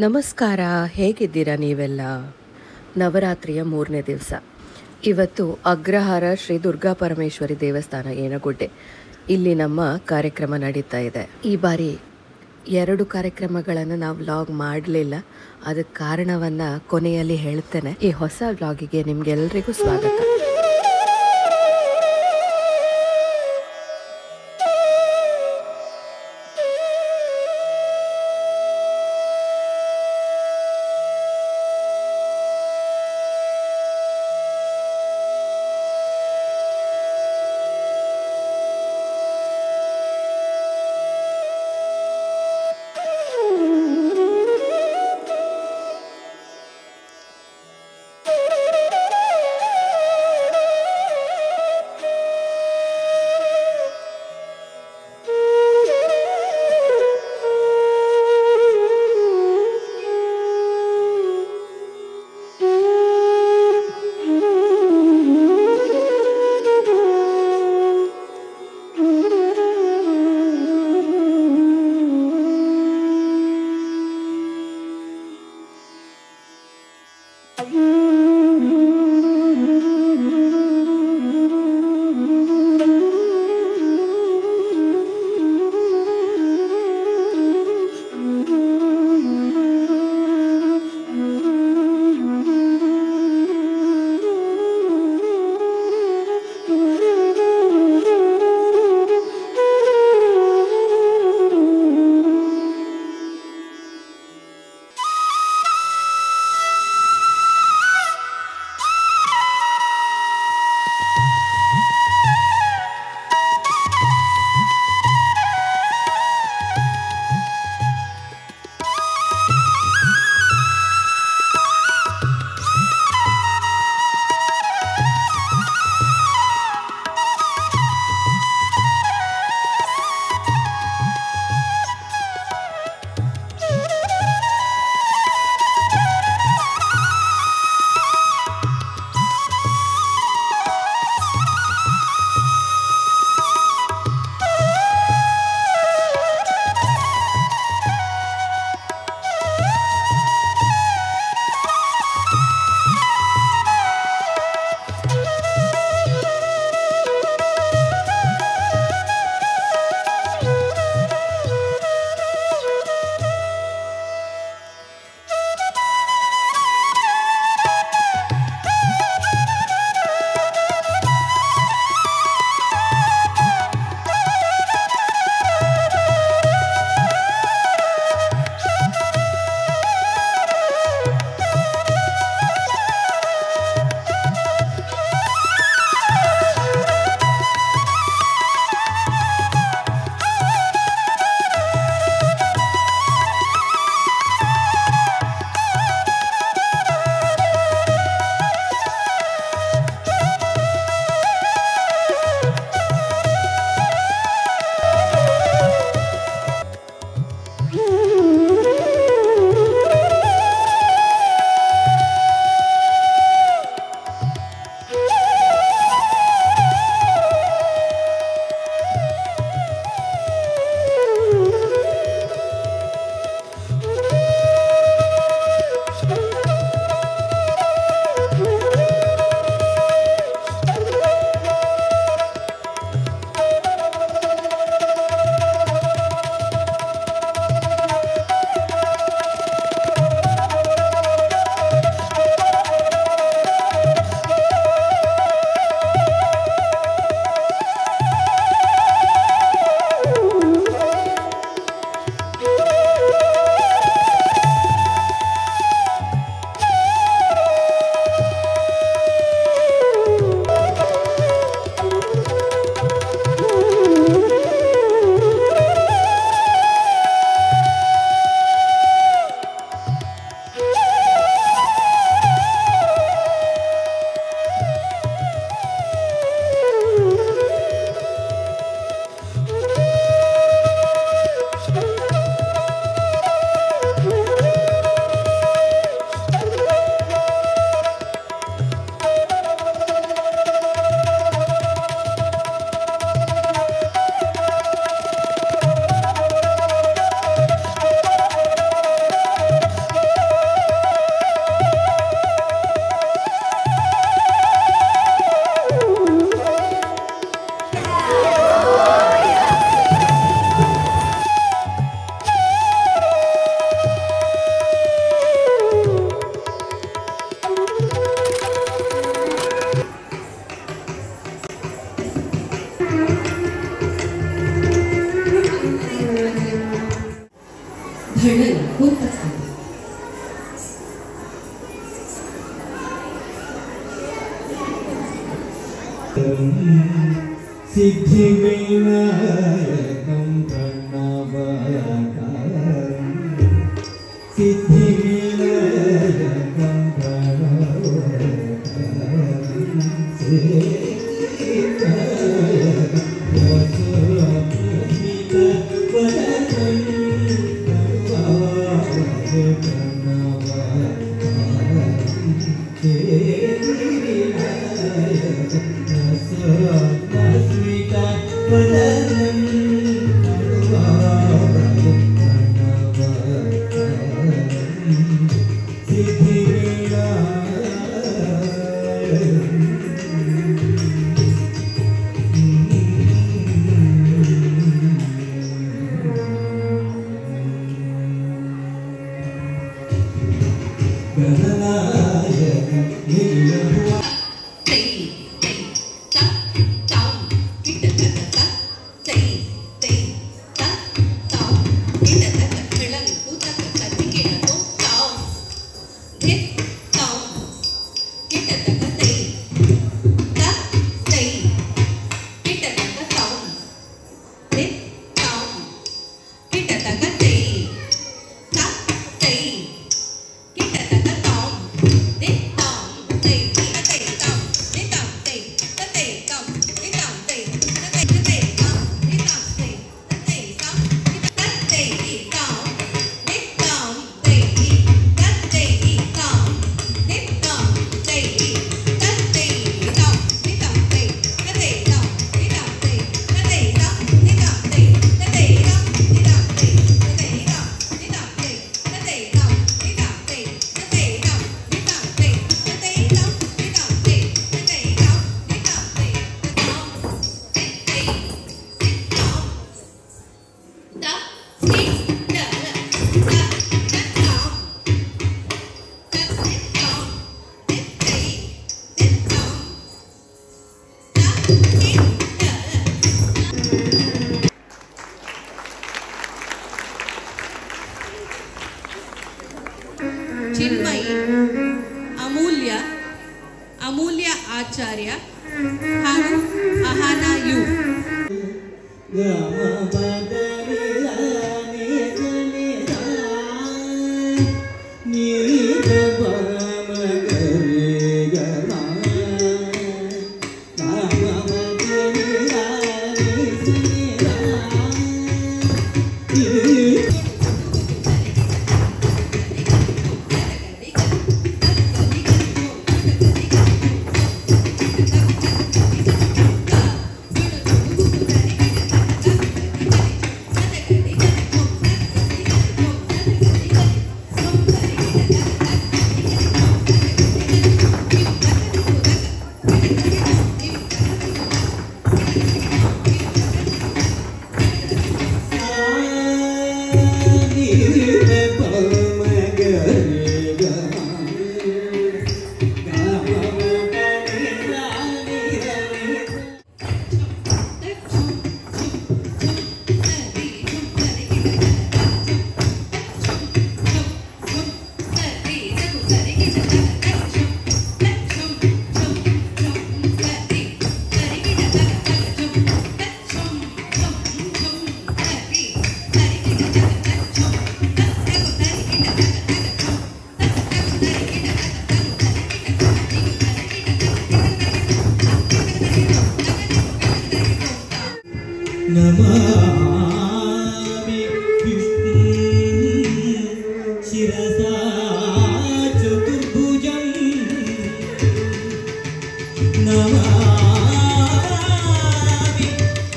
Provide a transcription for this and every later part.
ನಮಸ್ಕಾರ. ಹೇಗಿದ್ದೀರಾ ನೀವೆಲ್ಲ? ನವರಾತ್ರಿಯ 3ನೇ ದಿವಸ. ಇವತ್ತು ಅಗ್ರಹಾರ ಶ್ರೀ ದುರ್ಗಾ ಪರಮೇಶ್ವರಿ ದೇವಸ್ಥಾನ ಏನಗುಡ್ಡೆ ಇಲ್ಲಿ ನಮ್ಮ ಕಾರ್ಯಕ್ರಮ ನಡೀತಾ ಇದೆ. ಈ ಬಾರಿ 2 ಕಾರ್ಯಕ್ರಮಗಳನ್ನು ನಾವು ವ್ಲಾಗ್ ಮಾಡಲಿಲ್ಲ. ಅದಕ್ಕೆ ಕಾರಣವನ್ನು ಕೊನೆಯಲ್ಲಿ ಹೇಳ್ತೇನೆ. ಈ ಹೊಸ ವ್ಲಾಗಿಗೆ ನಿಮ್ಗೆಲ್ರಿಗೂ ಸ್ವಾಗತ. सिद्धिविनायकं प्रणवकारं सिद्धिविनायकं प्रणवकारं ಚಿನ್ಮಯಿ, ಅಮೂಲ್ಯ ಆಚಾರ್ಯ ಹಾಗೂ ಅಹಾನಾ ಯು. नमामि विष्णुं शिरसा चतुर्भुजं नमामि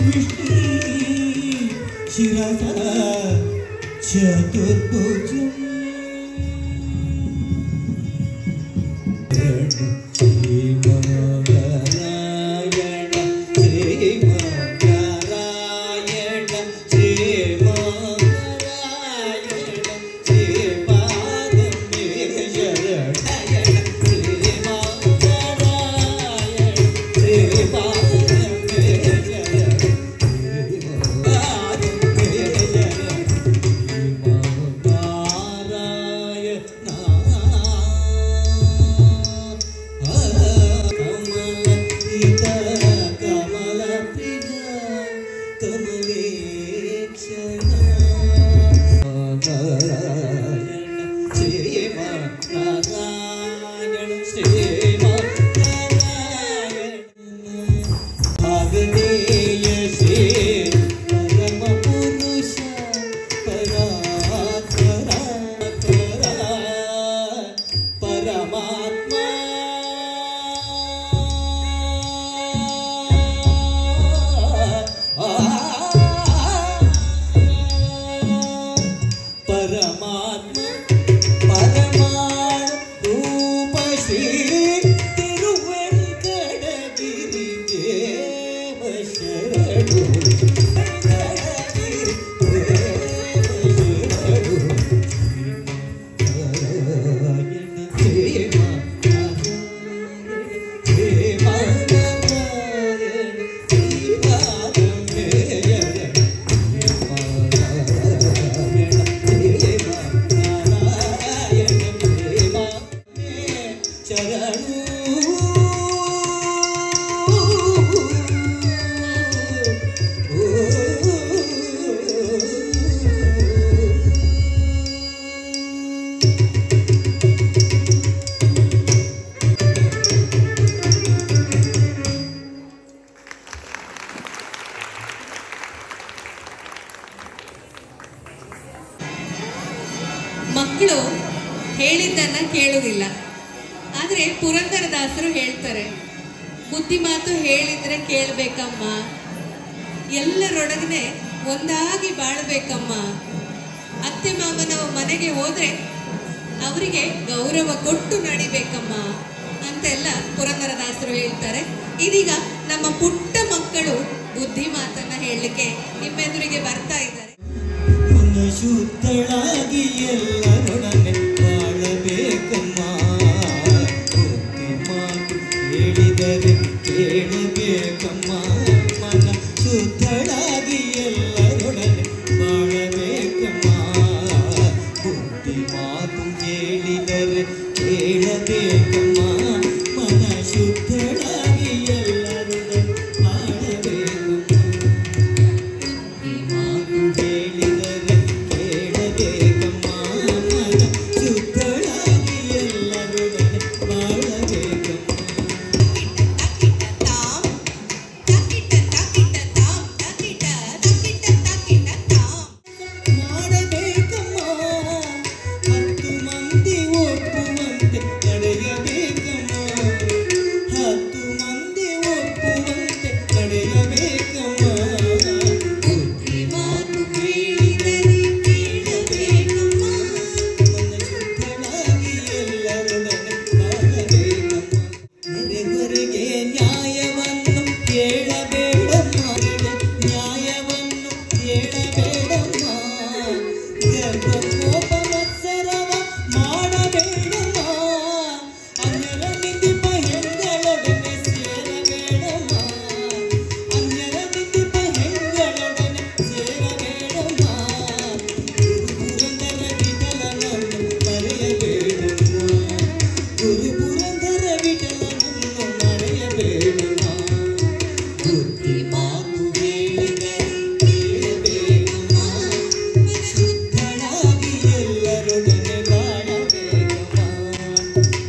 विष्णुं शिरसा चतुर्भुजं ಮಕ್ಕಳು ಹೇಳಿದ್ದನ್ನ ಕೇಳುವುದಿಲ್ಲ. ಆದರೆ ಪುರಂದರದಾಸರು ಹೇಳ್ತಾರೆ, ಬುದ್ಧಿ ಮಾತು ಹೇಳಿದ್ರೆ ಕೇಳಬೇಕಮ್ಮ, ಎಲ್ಲರೊಡಗನೆ ಒಂದಾಗಿ ಬಾಳಬೇಕಮ್ಮ, ಅತ್ತೆ ಮಾವನ ಮನೆಗೆ ಹೋದ್ರೆ ಅವರಿಗೆ ಗೌರವ ಕೊಟ್ಟು ನಡಿಬೇಕಮ್ಮ ಅಂತೆಲ್ಲ ಪುರಂದರದಾಸರು ಹೇಳ್ತಾರೆ. ಇದೀಗ ನಮ್ಮ ಪುಟ್ಟ ಮಕ್ಕಳು ಬುದ್ಧಿ ಮಾತನ್ನ ಹೇಳಲಿಕ್ಕೆ ನಿಮ್ಮೆದುರಿಗೆ ಬರ್ತಾ ಇದ್ದಾರೆ. ಶುದ್ಧಳಾಗಿ ಎಲ್ಲರೊಡನೆ ಬಾಳಬೇಕಮ್ಮ, ಬುದ್ಧಿ ಮಾತು ಹೇಳಿದರೆ ಕೇಳಬೇಕಮ್ಮ, ಮನ ಶುದ್ಧಳಾಗಿ ಎಲ್ಲರೊಡನೆ ಬಾಳಬೇಕಮ್ಮ, ಬುದ್ಧಿ ಮಾತು ಹೇಳಿದರೆ ಕೇಳಬೇಕಮ್ಮ, ಮನ ಶುದ್ಧಳಾಗಿ ಎಲ್ಲರೊಡನೆ ಬಾಳಬೇಕಮ್ಮ, ಬುದ್ಧಿ ಮಾತು ಹೇಳಿದರೆ ಕೇಳಬೇಕಮ್ಮ, ಮನ ಶುದ್ಧಳಾಗಿ ಎಲ್ಲರೊಡನೆ ಬಾಳಬೇಕಮ್ಮ. ಮಾಡಬೇಕಮ್ಮ, ಹತ್ತು ಮಂದಿ ಒಪ್ಪುವಂತೆ ನಡೆಯಬೇಕಮ್ಮ, ಹತ್ತು ಮಂದಿ ಒಪ್ಪುವಂತೆ ನಡೆಯಬೇಕಮ್ಮ, ಬುದ್ಧಿ ಮಾತು ಹೇಳಿದರೆ ಕೇಳಬೇಕಮ್ಮ, ಮನ ಶುದ್ಧಳಾಗಿ ಎಲ್ಲರೊಡನೆ ಬಾಳಬೇಕಮ್ಮ. ನೆರೆಹೊರೆಗೆ ನ್ಯಾಯವನ್ನು ಕೇಳಬೇಡಮ್ಮ, ನ್ಯಾಯವನ್ನು ಕೇಳಬೇಡಮ್ಮ, ಗರ್ಭಕೋಪ ಮತ್ಸರವ ಮಾಡಬೇಡಮ್ಮ, ಅನ್ಯರ ನಿಂದಿಪ ಹೆಣ್ಗಳೊಡನೆ ಸೇರಬೇಡಮ್ಮ, ಅನ್ಯರ ನಿಂದಿಪ ಹೆಣ್ಗಳೊಡನೆ ಸೇರಬೇಡಮ್ಮ, ಗುರು ಪುರಂದರ ವಿಠಲನನ್ನು ಮರೆಯಬೇಡಮ್ಮ, ಗುರು ಪುರಂದರ ವಿಠಲನನ್ನು ಮರೆಯಬೇಡಮ್ಮ, ಬುದ್ಧಿ ಮಾತು ಹೇಳಿದರೆ ಕೇಳಬೇಕಮ್ಮ, ಮನ ಶುದ್ಧಳಾಗಿ ಎಲ್ಲರೊಡನೆ ಬಾಳಬೇಕಮ್ಮ,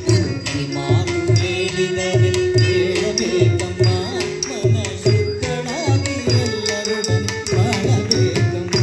ಬುದ್ಧಿ ಮಾತು ಹೇಳಿದರೆ ಕೇಳಬೇಕಮ್ಮ, ಮನ ಶುದ್ಧಳಾಗಿ ಎಲ್ಲರೊಡನೆ ಬಾಳಬೇಕಮ್ಮ.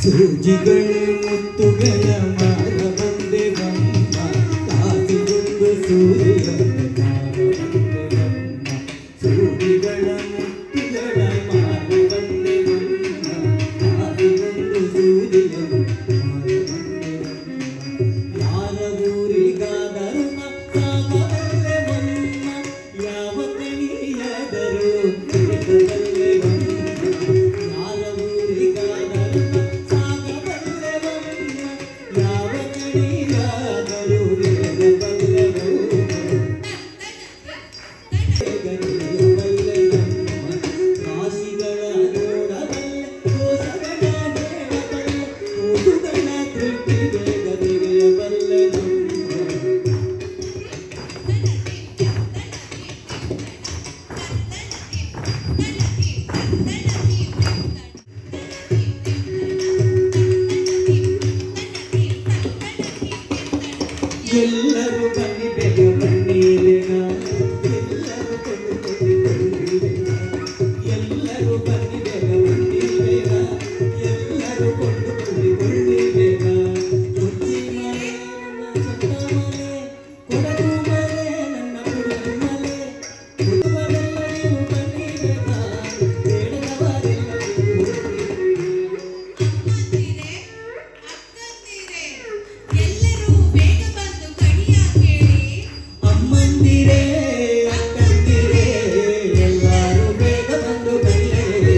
ಸೂಜಿಗಳ ಮುತ್ತುಗಳ ಮಾರ ಬಂದೆ ಬಮ್ಮ ಕಾಸಿಗೊಂದು ಸೂರ್ಯ ಸೂಜಿಗಳ ಮುತ್ತುಗಳ ಮಾರ ಬಂದೆ ಬಮ್ಮ ಕಾಸಿಗೊಂದು ಸೂರ್ಯ ಯಾರ ಊರಿಗಾದರೂ ಸಾಗಬಲ್ಲೆ ಬಮ್ಮ ಯಾವ ಕಣಿಯಾದರೂ ತಿಳಿಸಬಲ್ಲೆ ಬಮ್ಮ ಯಾರ ಊರಿಗಾದರೂ ಸಾಗಬಲ್ಲೆ ಬಮ್ಮ ಯಾವ ಕಣಿಯಾದರೂ ತಿಳಿಸಬಲ್ಲೆ ಬಲ್ಲೆ ಬಮ್ಮ ರಾಶಿಗಳ ನೋಡಬಲ್ಲೆ ಕೋಸಗಳ ಬೇಡಬಲ್ಲೆ ಕೂಗುಗಳ ತೃಪ್ತಿಗೆ ಗದಿಗೆಯಬಲ್ಲೆ ಎಲ್ಲರೂ ಬನ್ನಿ ಬೇಗ ಬನ್ನಿರೇನ ಎಲ್ಲರೂ ಕೊಂಡುಕೊಂಡಿದ್ದೇನ ಎಲ್ಲರೂ ಬನ್ನಿ ಬೇಗ ಬನ್ನಿರೇನ ಎಲ್ಲರೂ ಕೊಂಡುಕೊಂಡಿದ್ದೇನ ಮುಚ್ಚಿ ಮಲೆ ನನ್ನ ಚಂದ ಮಲೆ ಕೊಡಗು ಮಲೆ ನನ್ನ ಕೊಡಗು ಮಲೆ ಕೊಡುವರೆಲ್ಲರಿಗೂ ಬನ್ನಿರೇನ ಬೇಡದವರೆಲ್ಲರಿಗೂ ಅಮ್ಮಂದಿರೇ ಅಕ್ಕಂದಿರೇ ಎಲ್ಲರೂ ಬೇಗ ಬಂದು ಕಣಿಯೇರಿ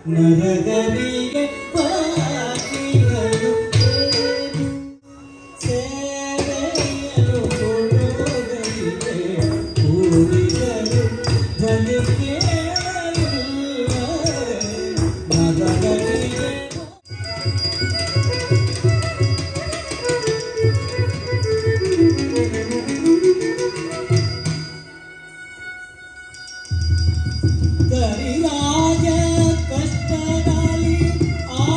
ನರಗರಿಗೆ ಪಾಕಿಗಳು ಸೇವೆಯಲು ಕೊಡುಗರಿಗೆ ಕೂಡಿಗಳು ಬಲಿಕೆ ನರಗರಿಗೆ ಕರಿರಾಜ ಕಷ್ಟದಲ್ಲಿ ಆ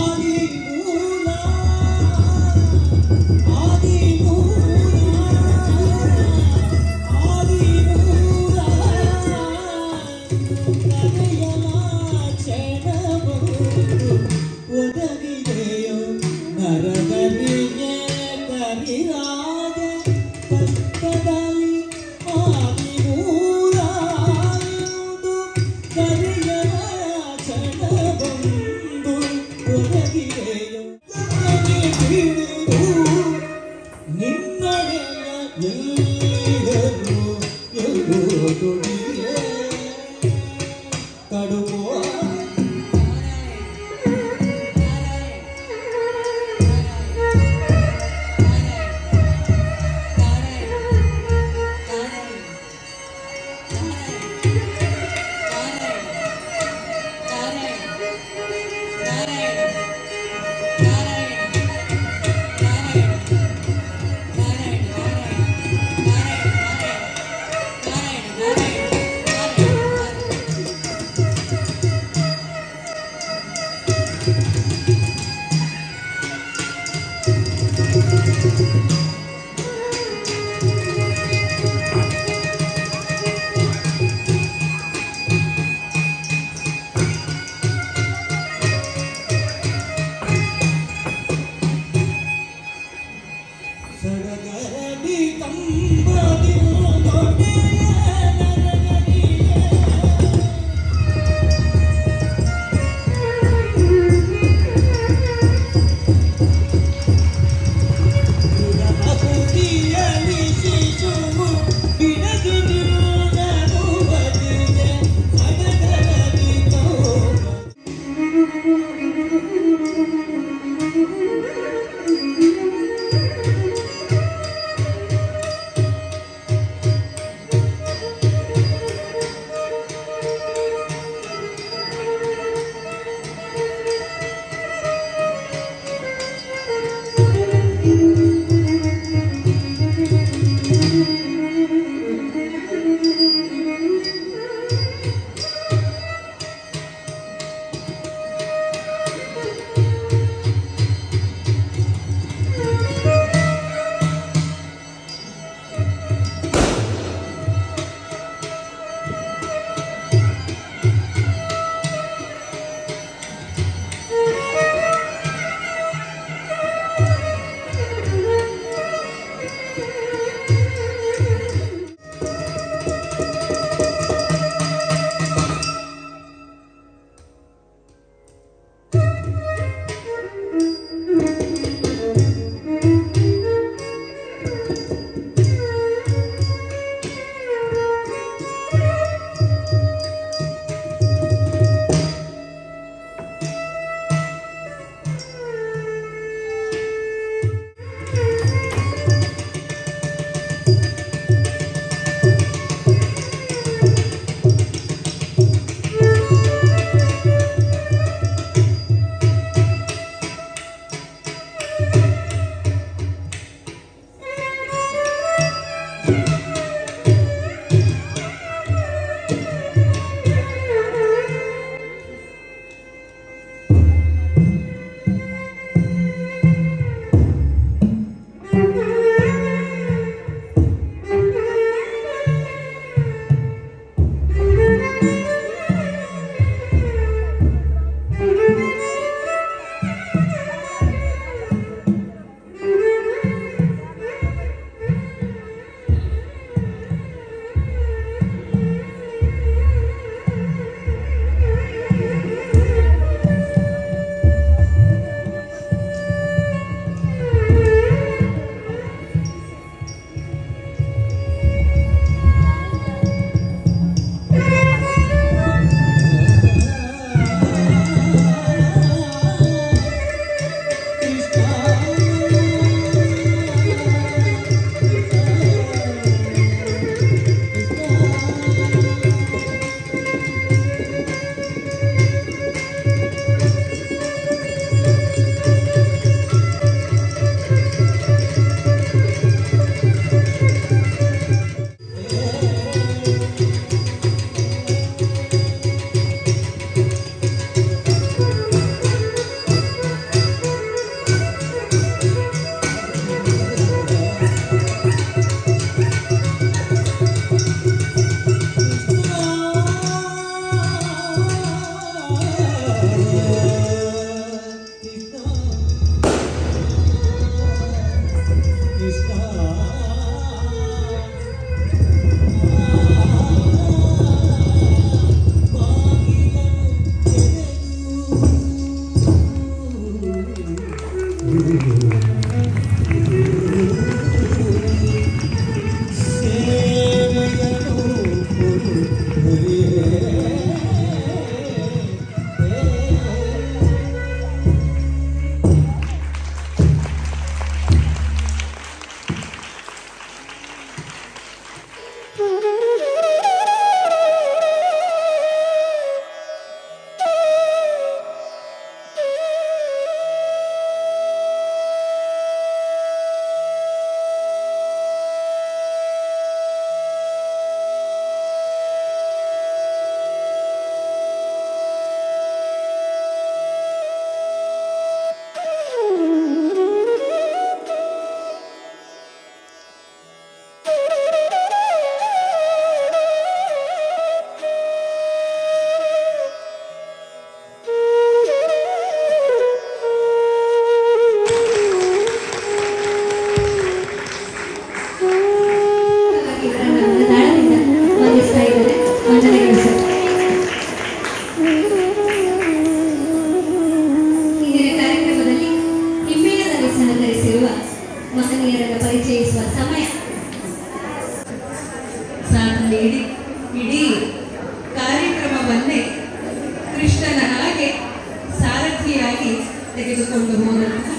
ತೆಗೆದುಕೊಂಡು ಹೋದಂತಹ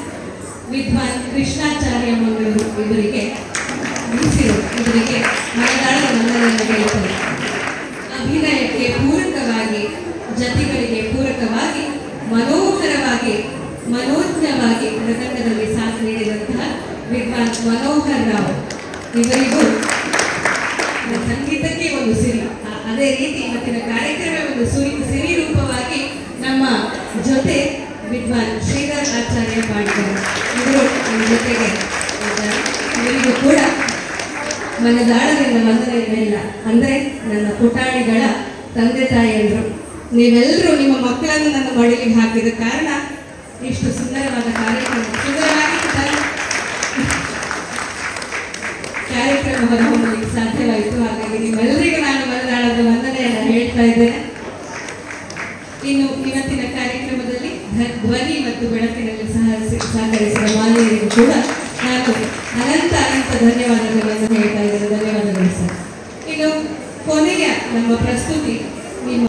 ವಿದ್ವಾನ್ ಕೃಷ್ಣಾಚಾರ್ಯ ಮಂಗಳೂರು ಇವರಿಗೆ ಮನದಾಳದ ವಂದನೆಯನ್ನು ಹೇಳುತ್ತಾರೆ. ಅಭಿನಯಕ್ಕೆ ಪೂರಕವಾಗಿ, ಜತಿಗಳಿಗೆ ಪೂರಕವಾಗಿ, ಮನೋಹರವಾಗಿ, ಮನೋಜ್ಞವಾಗಿ ಮೃದಂಗದಲ್ಲಿ ಸಾಥ್ ನೀಡಿದಂತಹ ವಿದ್ವಾನ್ ಮನೋಹರ್ ರಾವ್ ಇವರಿಗೂ ಸಂಗೀತಕ್ಕೆ ಒಂದು ಸಿರಿ, ಅದೇ ರೀತಿ ಇವತ್ತಿನ ಕಾರ್ಯಕ್ರಮ ಒಂದು ಸಿರಿ ರೂಪವಾಗಿ ನಮ್ಮ ಜೊತೆ ವಿದ್ವಾನ್ ಶ್ರೀಧರ್ ಆಚಾರ್ಯ ಪಾಡ್ಕರ್ ಇವರು ನಮ್ಮ ಜೊತೆಗೆ ಇದ್ದಾರೆ. ಇವರಿಗೂ ಕೂಡ ಮನದಾಳದಿಂದ ವಂದನೆಯನ್ನೆಲ್ಲ, ಅಂದರೆ ನನ್ನ ಪುಟಾಣಿಗಳ ತಂದೆ ತಾಯಿಯಂದರು, ನೀವೆಲ್ಲರೂ ನಿಮ್ಮ ಮಕ್ಕಳನ್ನು ನನ್ನ ಮಡಿಲಿಗೆ ಹಾಕಿದ ಕಾರಣ ಇಷ್ಟು ಸುಂದರವಾದ ಸುಂದರವಾಗಿ ಕಾರ್ಯಕ್ರಮ ಹೊರಹೊಮ್ಮಲಿಕ್ಕೆ ಸಾಧ್ಯವಾಯಿತು. ಹಾಗಾಗಿ ನಿಮ್ಮೆಲ್ಲರಿಗೂ ನಾನು ಮನದಾಳದ ವಂದನೆಯನ್ನು ಹೇಳ್ತಾ ಇದ್ದೇನೆ. ಇನ್ನು ಇವತ್ತಿನ ಕಾರ್ಯಕ್ರಮದಲ್ಲಿ ಧ್ವನಿ ಮತ್ತು ಬೆಳಕಿನಲ್ಲಿ ಸಹಕರಿಸಿದ ಮಾಲಿನ್ಯರಿಗೂ ಕೂಡ ನಾನು ಅನಂತ ಧನ್ಯವಾದಗಳನ್ನು ಹೇಳ್ತಾ ಇದ್ದೇನೆ. ಧನ್ಯವಾದಗಳು ಸರ್. ಇನ್ನು ಕೊನೆಯ ನಮ್ಮ ಪ್ರಸ್ತುತಿ ನಿಮ್ಮ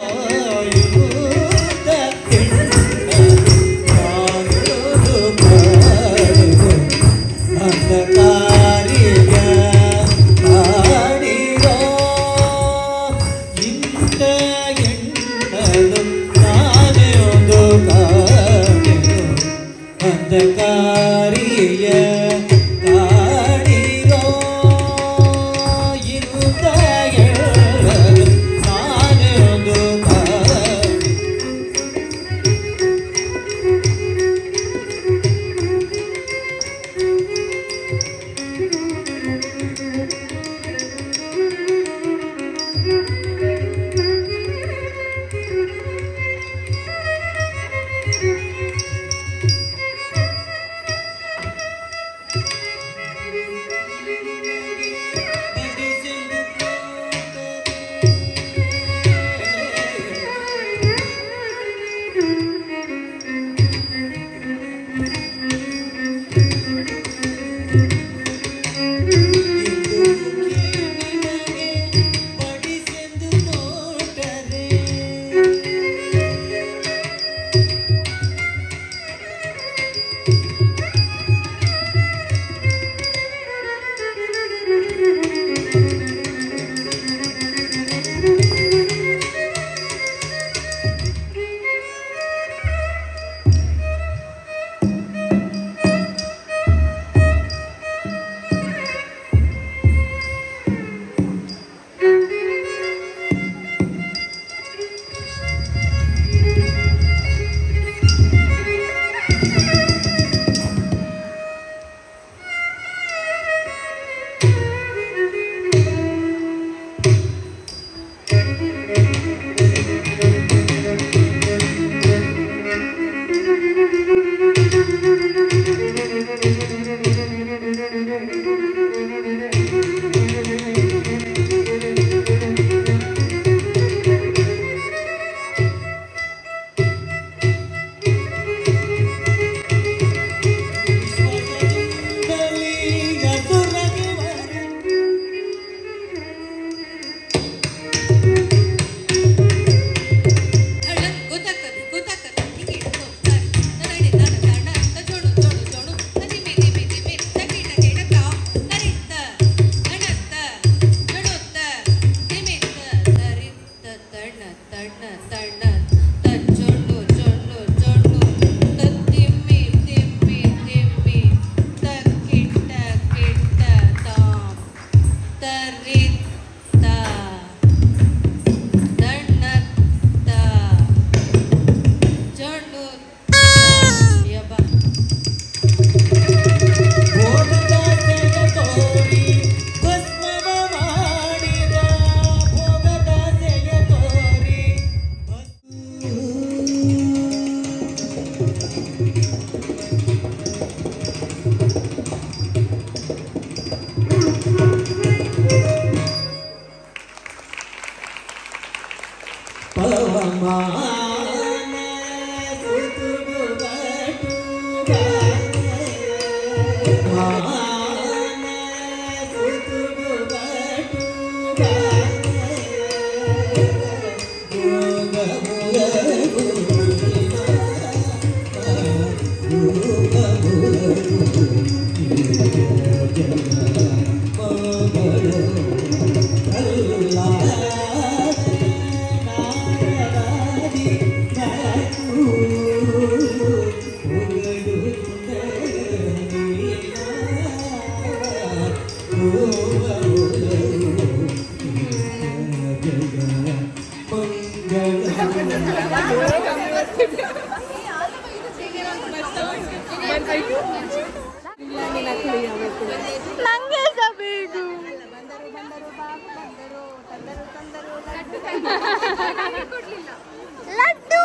ಲಡ್ಡು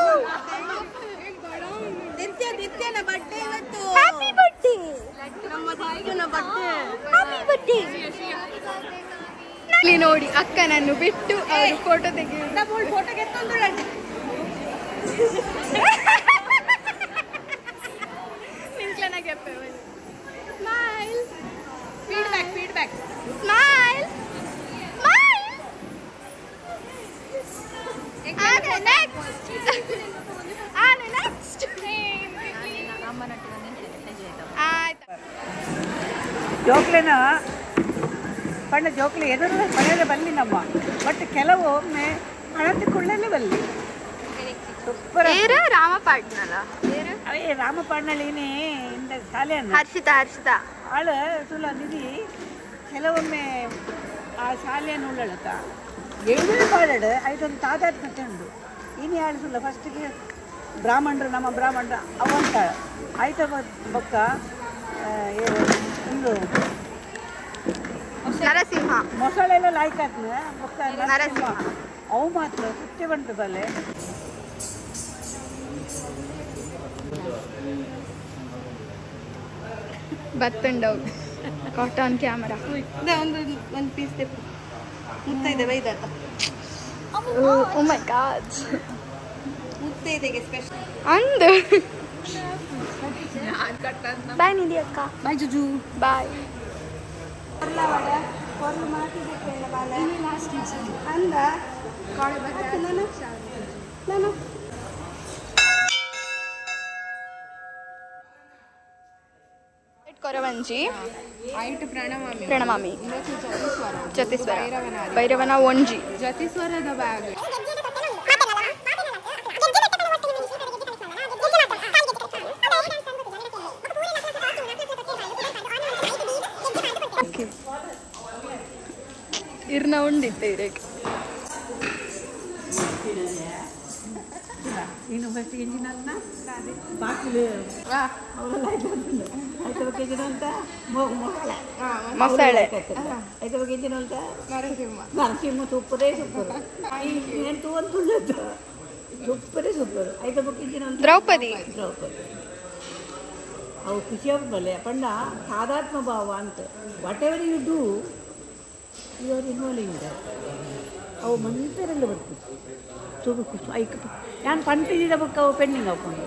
ನಿತ್ಯನ ಬಟ್ಟೆ ಇವತ್ತು. ಹ್ಯಾಪಿ ಬಟ್ಟೆ. ನಮ್ಮ ದಿತ್ಯನ ಬಟ್ಟೆ. ಹ್ಯಾಪಿ ಬಟ್ಟೆ. ಇಲ್ಲಿ ನೋಡಿ ಅಕ್ಕನನ್ನು ಬಿಟ್ಟು ಅವರು ಫೋಟೋ ತೆಗೆಯುವುದು. ಫೋಟೋಗೆ ಸ್ಮೈಲ್. ಫೀಡ್ಬ್ಯಾಕ್. ಸ್ಮೈಲ್. ಜೋಕ್ಲೆನ ಪಂಡ ಜೋಕ್ಲೆ ಎದುರು ಮನೆಯಲ್ಲೇ ಬಲ್ಲಿ ನಮ್ಮ ಬಟ್ ಕೆಲವೊಮ್ಮೆ ಹಣದ ಕುಳ್ಳಲ್ಲಿ ಬಲ್ಲಿ ಸೂಪರ್ ರಾಮಪಾಟ್ನಲ್ಲ ಅವೇ ರಾಮಪಾಡ್ನಲ್ಲಿನೇ ಇಂದ ಶಾಲೆಯನ್ನು ಹರ್ಷಿತಾ ಆಳು ಸುಲ ನಿಧಿ ಕೆಲವೊಮ್ಮೆ ಆ ಶಾಲೆಯನ್ನು ಉಳ್ಳಳಕ ಎഴുതി ಪಾಡಡು ಐದೊಂದು ತಾದಾತ್ಮತೆ ಉಂಡು ಇನ್ನು ಆಳು ಸುಲ್ಲ ಫಸ್ಟಿಗೆ ಬ್ರಾಹ್ಮಣರು ನಮ್ಮ ಬ್ರಾಹ್ಮಣರು ಅವಂತ ಆಯ್ತ ಬೊಕ್ಕ ಒಂದು ನರಸಿಂಹ ಮೊಸಳೆಲ್ಲ ಲಾಯ್ಕಾತ್ನ ಬೊಕ್ಕ ನರಸಿಂಹ ಅವು ಮಾತ್ರ ಸುತ್ತೆ ಬಂತು ಬಲೆ ಬತ್ತುಂಡವು ಕಾಟನ್ ಕ್ಯಾಮರಾ ಒಂದು ಪೀಸ್ ಮುತ್ತೈದೆ ವೈದಾತ. ಓ ಮೈ ಗಾಡ್ ಮುತ್ತೈದೆಗೆ ಸ್ಪೆಷಲ್ ಅಂದು. ಬಾಯ್ ನಿಧಿ ಅಕ್ಕ. ಬಾಯ್ ಜುಜು. ಬಾಯ್. ಅಂದ ನಾನು ಕೊರವಂಜಿ ಐಟು ಪ್ರಣಮಾಮಿ ಜತಿಸ್ವರ ಭೈರವನ ಒಂಜಿ ಜತಿಸ್ವರದ ಬ್ಯಾಗ್ ಇರ್ನ ಉಂಡಿತ್ತೆ ಇರಕ್ಕೆ ನೀನು ಫಸ್ಟ್ ಇಂಜಿನನ್ನ ಬಾಕಿಲು ಐದು ಬಗ್ಗೆ ಅಂತ ಮಸಾಲೆ ಐದು ಬಗ್ಗೆ ಅಂತ ನರಸಿಂಹ ಸೂಪರೇ ಸೂಪರ್ ಎಂಟು ಒಂದು ತುಳ್ಳದ್ದು ಸೂಪರೇ ಸೂಪರ್ ಐದು ಬಗ್ಗೆ ಅಂತ ದ್ರೌಪದಿ ಅವು ಖುಷಿಯಾಗಬಲ್ಲೆ ಪಂಡ ತಾದಾತ್ಮ ಭಾವ ಅಂತ whatever you do you are involving ಅವು ಮಂತರೆಲ್ಲ ಬರ್ತಿತ್ತು ಸುಗು ಖುಷಿ ಐಕ ನಾನು ಪಂಪಿದ ಬುಕ್ಕ ಅವು ಪೆಂಡಿಂಗ್ ಹಾಕೊಂಡು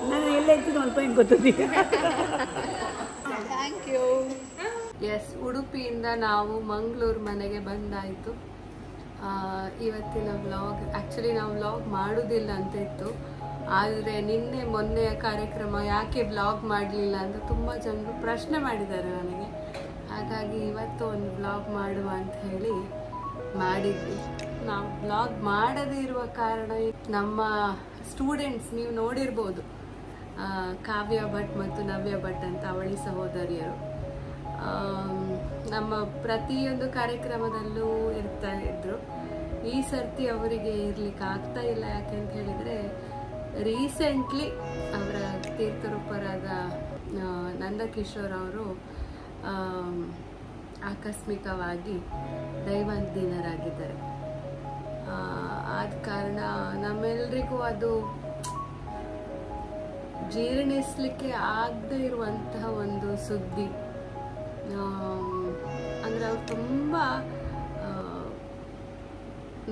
ನಾನು ಎಲ್ಲ ಇರ್ತೀನಿ ಅಲ್ಪ ಹಿಂಗೆ ಗೊತ್ತಿದ್ದೆ. Thank you. ಎಸ್, ಉಡುಪಿಯಿಂದ ನಾವು ಮಂಗಳೂರು ಮನೆಗೆ ಬಂದಾಯಿತು. ಇವತ್ತಿನ ವ್ಲಾಗ್ ಆ್ಯಕ್ಚುಲಿ ನಾವು ವ್ಲಾಗ್ ಮಾಡೋದಿಲ್ಲ ಅಂತ ಇತ್ತು, ಆದರೆ ನಿನ್ನೆ ಮೊನ್ನೆಯ ಕಾರ್ಯಕ್ರಮ ಯಾಕೆ ವ್ಲಾಗ್ ಮಾಡಲಿಲ್ಲ ಅಂತ ತುಂಬ ಜನರು ಪ್ರಶ್ನೆ ಮಾಡಿದ್ದಾರೆ ನನಗೆ. ಹಾಗಾಗಿ ಇವತ್ತು ಒಂದು ವ್ಲಾಗ್ ಮಾಡುವ ಅಂತ ಹೇಳಿ ಮಾಡಿದ್ವಿ. ನಾವು ವ್ಲಾಗ್ ಮಾಡದೇ ಇರುವ ಕಾರಣ ನಮ್ಮ ಸ್ಟೂಡೆಂಟ್ಸ್ ನೀವು ನೋಡಿರ್ಬೋದು, ಕಾವ್ಯ ಭಟ್ ಮತ್ತು ನವ್ಯ ಭಟ್ ಅಂತ ಅವಳಿ ಸಹೋದರಿಯರು ನಮ್ಮ ಪ್ರತಿಯೊಂದು ಕಾರ್ಯಕ್ರಮದಲ್ಲೂ ಇರ್ತಾ ಇದ್ರು. ಈ ಸರ್ತಿ ಅವರಿಗೆ ಇರ್ಲಿಕ್ಕೆ ಆಗ್ತಾ ಇಲ್ಲ. ಯಾಕೆಂತ ಹೇಳಿದರೆ ರೀಸೆಂಟ್ಲಿ ಅವರ ತೀರ್ಥರೂಪರಾದ ನಂದಕಿಶೋರ್ ಅವರು ಆಕಸ್ಮಿಕವಾಗಿ ದೈವಾಧೀನರಾಗಿದ್ದಾರೆ. ಆದ ಕಾರಣ ನಮ್ಮೆಲ್ಲರಿಗೂ ಅದು ಜೀರ್ಣಿಸ್ಲಿಕ್ಕೆ ಆಗದೆ ಇರುವಂತಹ ಒಂದು ಸುದ್ದಿ. ಅಂದರೆ ಅವ್ರು ತುಂಬ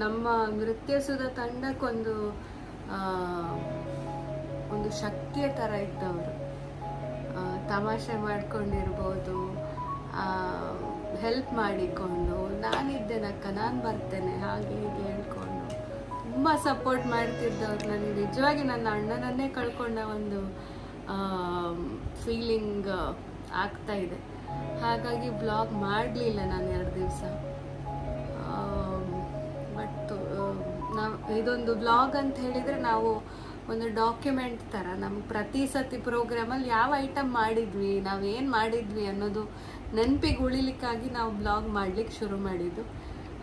ನಮ್ಮ ನೃತ್ಯಸುಧ ತಂಡಕ್ಕೊಂದು ಒಂದು ಶಕ್ತಿಯ ಥರ ಇದ್ದವರು. ತಮಾಷೆ ಮಾಡ್ಕೊಂಡಿರ್ಬೋದು, ಹೆಲ್ಪ್ ಮಾಡಿಕೊಂಡು ನಾನಿದ್ದೇನಕ್ಕ ನಾನು ಬರ್ತೇನೆ ಹಾಗೆ ಹೀಗೆ ಹೇಳ್ಕೊಂಡು ತುಂಬ ಸಪೋರ್ಟ್ ಮಾಡ್ತಿದ್ದವ್ರು. ನನಗೆ ನಿಜವಾಗಿ ನನ್ನ ಅಣ್ಣನನ್ನೇ ಕಳ್ಕೊಂಡ ಒಂದು ಫೀಲಿಂಗ್ ಆಗ್ತಾ ಇದೆ. ಹಾಗಾಗಿ ಬ್ಲಾಗ್ ಮಾಡಲಿಲ್ಲ ನಾನು 2 ದಿವಸ. ಬಟ್ ನಾವು ಇದೊಂದು ಬ್ಲಾಗ್ ಅಂತ ಹೇಳಿದರೆ ನಾವು ಒಂದು ಡಾಕ್ಯುಮೆಂಟ್ ಥರ ನಮ್ಗೆ ಪ್ರತಿ ಸತಿ ಪ್ರೋಗ್ರಾಮಲ್ಲಿ ಯಾವ ಐಟಮ್ ಮಾಡಿದ್ವಿ, ನಾವೇನು ಮಾಡಿದ್ವಿ ಅನ್ನೋದು ನೆನಪಿಗೆ ಉಳಿಲಿಕ್ಕಾಗಿ ನಾವು ಬ್ಲಾಗ್ ಮಾಡಲಿಕ್ಕೆ ಶುರು ಮಾಡಿದ್ದು.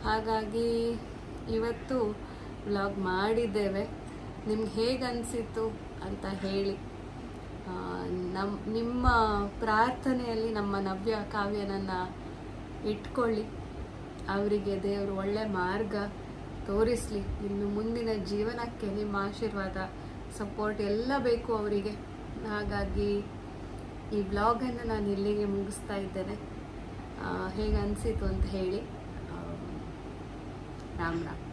ಹಾಗಾಗಿ ಇವತ್ತು ಬ್ಲಾಗ್ ಮಾಡಿದ್ದೇವೆ. ನಿಮ್ಗೆ ಹೇಗೆ ಅನಿಸಿತು ಅಂತ ಹೇಳಿ. ನಿಮ್ಮ ಪ್ರಾರ್ಥನೆಯಲ್ಲಿ ನಮ್ಮ ನವ್ಯ ಕಾವ್ಯನನ್ನು ಇಟ್ಕೊಳ್ಳಿ. ಅವರಿಗೆ ದೇವರು ಒಳ್ಳೆ ಮಾರ್ಗ ತೋರಿಸಲಿ. ಇನ್ನು ಮುಂದಿನ ಜೀವನಕ್ಕೆ ನಿಮ್ಮ ಆಶೀರ್ವಾದ, ಸಪೋರ್ಟ್ ಎಲ್ಲ ಬೇಕು ಅವರಿಗೆ. ಹಾಗಾಗಿ ಈ ಬ್ಲಾಗನ್ನು ನಾನು ಇಲ್ಲಿಗೆ ಮುಗಿಸ್ತಾ ಇದ್ದೇನೆ. ಹೇಗೆ ಅನಿಸಿತು ಅಂತ ಹೇಳಿ. ರಾಮ್ ರಾಮ್.